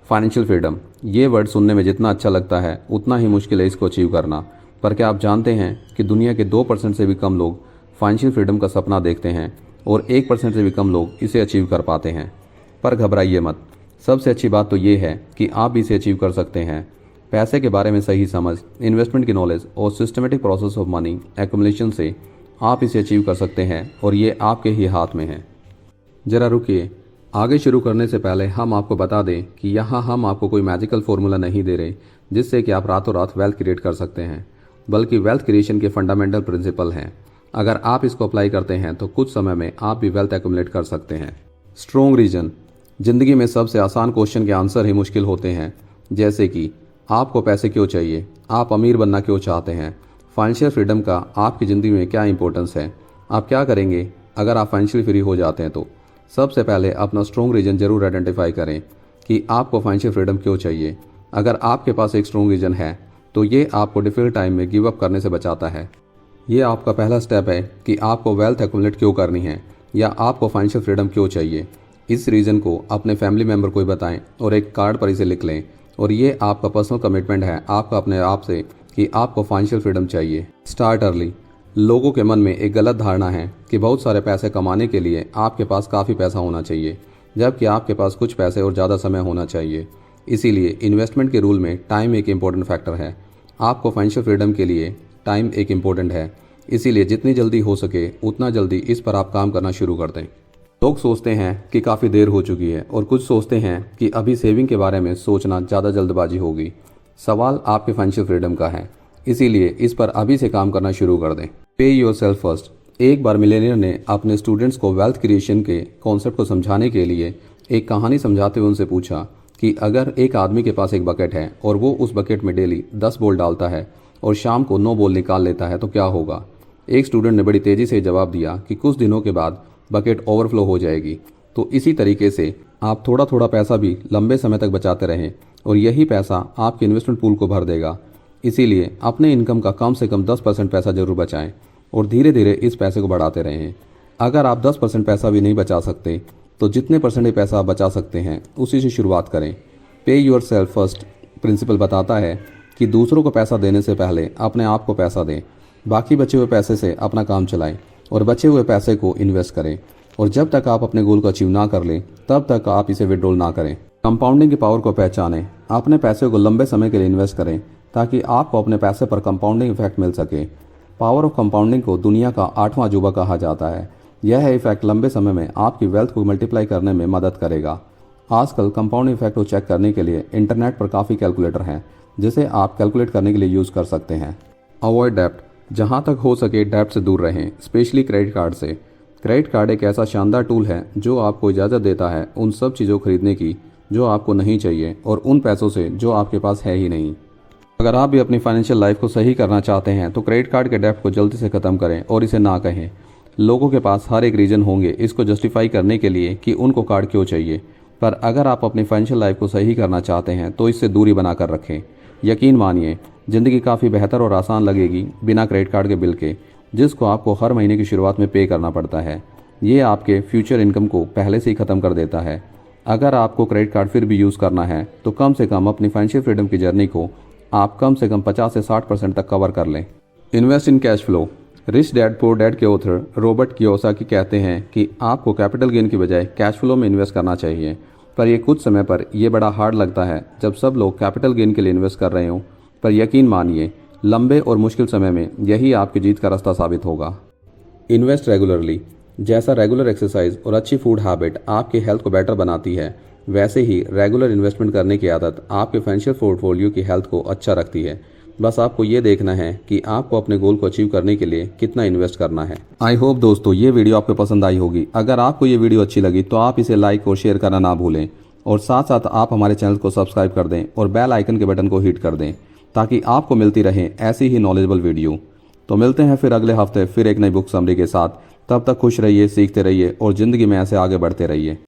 Financial freedom, ये word सुनने में जितना अच्छा लगता है उतना ही मुश्किल है इसको अचीव करना। पर क्या आप जानते हैं कि दुनिया के 2% से भी कम लोग फाइनेंशियल फ्रीडम का सपना देखते हैं और 1% से भी कम लोग इसे अचीव कर पाते हैं। पर घबराइए मत, सबसे अच्छी बात तो ये है कि आप भी इसे अचीव कर सकते हैं। पैसे के बारे में सही समझ, इन्वेस्टमेंट की नॉलेज और systematic process of money accumulation से आप इसे अचीव कर सकते हैं और ये आपके ही हाथ में है। ज़रा रुकिए, आगे शुरू करने से पहले हम आपको बता दें कि यहाँ हम आपको कोई मैजिकल फॉर्मूला नहीं दे रहे जिससे कि आप रातों रात वेल्थ क्रिएट कर सकते हैं, बल्कि वेल्थ क्रिएशन के फंडामेंटल प्रिंसिपल हैं। अगर आप इसको अप्लाई करते हैं तो कुछ समय में आप भी वेल्थ एक्युमुलेट कर सकते हैं। स्ट्रॉन्ग रीजन, जिंदगी में सबसे आसान क्वेश्चन के आंसर ही मुश्किल होते हैं, जैसे कि आपको पैसे क्यों चाहिए, आप अमीर बनना क्यों चाहते हैं, फाइनेंशियल फ्रीडम का आपकी ज़िंदगी में क्या इंपॉर्टेंस है, आप क्या करेंगे अगर आप फाइनेंशियली फ्री हो जाते हैं। तो सबसे पहले अपना स्ट्रॉन्ग रीजन जरूर आइडेंटिफाई करें कि आपको फाइनेंशियल फ्रीडम क्यों चाहिए। अगर आपके पास एक स्ट्रॉन्ग रीजन है तो ये आपको डिफिकल्ट टाइम में गिव अप करने से बचाता है। ये आपका पहला स्टेप है कि आपको वेल्थ एक्युमुलेट क्यों करनी है या आपको फाइनेंशियल फ्रीडम क्यों चाहिए। इस रीज़न को अपने फैमिली मेम्बर को ही बताएं और एक कार्ड पर इसे लिख लें। और ये आपका पर्सनल कमिटमेंट है आपका अपने आप से कि आपको फाइनेंशियल फ्रीडम चाहिए। Start early. लोगों के मन में एक गलत धारणा है कि बहुत सारे पैसे कमाने के लिए आपके पास काफ़ी पैसा होना चाहिए, जबकि आपके पास कुछ पैसे और ज़्यादा समय होना चाहिए। इसीलिए इन्वेस्टमेंट के रूल में टाइम एक इम्पोर्टेंट फैक्टर है। आपको फाइनेंशियल फ्रीडम के लिए टाइम एक इम्पोर्टेंट है, इसीलिए जितनी जल्दी हो सके उतना जल्दी इस पर आप काम करना शुरू कर दें। लोग सोचते हैं कि काफ़ी देर हो चुकी है और कुछ सोचते हैं कि अभी सेविंग के बारे में सोचना ज़्यादा जल्दबाजी होगी। सवाल आपके फाइनेंशियल फ्रीडम का है, इसीलिए इस पर अभी से काम करना शुरू कर दें। पे योरसेल्फ फर्स्ट। एक बार मिलेनियर ने अपने स्टूडेंट्स को वेल्थ क्रिएशन के कॉन्सेप्ट को समझाने के लिए एक कहानी समझाते हुए उनसे पूछा कि अगर एक आदमी के पास एक बकेट है और वो उस बकेट में डेली 10 बॉल डालता है और शाम को 9 बॉल निकाल लेता है तो क्या होगा। एक स्टूडेंट ने बड़ी तेज़ी से जवाब दिया कि कुछ दिनों के बाद बकेट ओवरफ्लो हो जाएगी। तो इसी तरीके से आप थोड़ा थोड़ा पैसा भी लंबे समय तक बचाते रहें और यही पैसा आपके इन्वेस्टमेंट पूल को भर देगा। इसीलिए अपने इनकम का कम से कम 10% पैसा जरूर बचाएं और धीरे धीरे इस पैसे को बढ़ाते रहें। अगर आप 10% पैसा भी नहीं बचा सकते तो जितने परसेंट पैसा आप बचा सकते हैं उसी से शुरुआत करें। पे योरसेल्फ फर्स्ट प्रिंसिपल बताता है कि दूसरों को पैसा देने से पहले अपने आप को पैसा दें, बाकी बचे हुए पैसे से अपना काम चलाएं और बचे हुए पैसे को इन्वेस्ट करें। और जब तक आप अपने गोल को अचीव ना कर लें तब तक आप इसे विड्रॉल ना करें। कंपाउंडिंग की पावर को पहचानें। अपने पैसे को लंबे समय के लिए इन्वेस्ट करें ताकि आपको अपने पैसे पर कंपाउंडिंग इफेक्ट मिल सके। पावर ऑफ कंपाउंडिंग को दुनिया का 8वां अजूबा कहा जाता है। यह इफेक्ट लंबे समय में आपकी वेल्थ को मल्टीप्लाई करने में मदद करेगा। आजकल कंपाउंडिंग इफेक्ट को चेक करने के लिए इंटरनेट पर काफ़ी कैलकुलेटर हैं जिसे आप कैलकुलेट करने के लिए यूज़ कर सकते हैं। अवॉइड डेप्ट। जहाँ तक हो सके डेप्ट से दूर रहें, स्पेशली क्रेडिट कार्ड से। क्रेडिट कार्ड एक ऐसा शानदार टूल है जो आपको इजाज़त देता है उन सब चीज़ों खरीदने की जो आपको नहीं चाहिए और उन पैसों से जो आपके पास है ही नहीं। अगर आप भी अपनी फाइनेंशियल लाइफ को सही करना चाहते हैं तो क्रेडिट कार्ड के डेप्ट को जल्दी से ख़त्म करें और इसे ना कहें। लोगों के पास हर एक रीज़न होंगे इसको जस्टिफाई करने के लिए कि उनको कार्ड क्यों चाहिए, पर अगर आप अपनी फाइनेंशियल लाइफ को सही करना चाहते हैं तो इससे दूरी बनाकर रखें। यकीन मानिए, ज़िंदगी काफ़ी बेहतर और आसान लगेगी बिना क्रेडिट कार्ड के बिल के, जिसको आपको हर महीने की शुरुआत में पे करना पड़ता है। ये आपके फ्यूचर इनकम को पहले से ही ख़त्म कर देता है। अगर आपको क्रेडिट कार्ड फिर भी यूज़ करना है तो कम से कम अपनी फाइनेंशियल फ्रीडम की जर्नी को आप कम से कम 50 से 60% तक कवर कर लें। Invest in cash flow. Rich dad poor dad के ऑथर रॉबर्ट कियोसाकी कहते हैं कि आपको कैपिटल गेन की बजाय कैश फ्लो में इन्वेस्ट करना चाहिए। पर यह कुछ समय पर यह बड़ा हार्ड लगता है जब सब लोग कैपिटल गेन के लिए इन्वेस्ट कर रहे हों, पर यकीन मानिए लंबे और मुश्किल समय में यही आपकी जीत का रास्ता साबित होगा। Invest regularly. जैसा रेगुलर एक्सरसाइज और अच्छी फूड हैबिट आपकी हेल्थ को बेटर बनाती है, वैसे ही रेगुलर इन्वेस्टमेंट करने की आदत आपके फाइनेंशियल पोर्टफोलियो की हेल्थ को अच्छा रखती है। बस आपको ये देखना है कि आपको अपने गोल को अचीव करने के लिए कितना इन्वेस्ट करना है। आई होप दोस्तों ये वीडियो आपको पसंद आई होगी। अगर आपको ये वीडियो अच्छी लगी तो आप इसे लाइक और शेयर करना ना भूलें और साथ साथ आप हमारे चैनल को सब्सक्राइब कर दें और बेल आइकन के बटन को हिट कर दें ताकि आपको मिलती रहे ऐसी ही नॉलेजेबल वीडियो। तो मिलते हैं फिर अगले हफ्ते फिर एक नई बुक समरी के साथ। तब तक खुश रहिए, सीखते रहिए और ज़िंदगी में ऐसे आगे बढ़ते रहिए।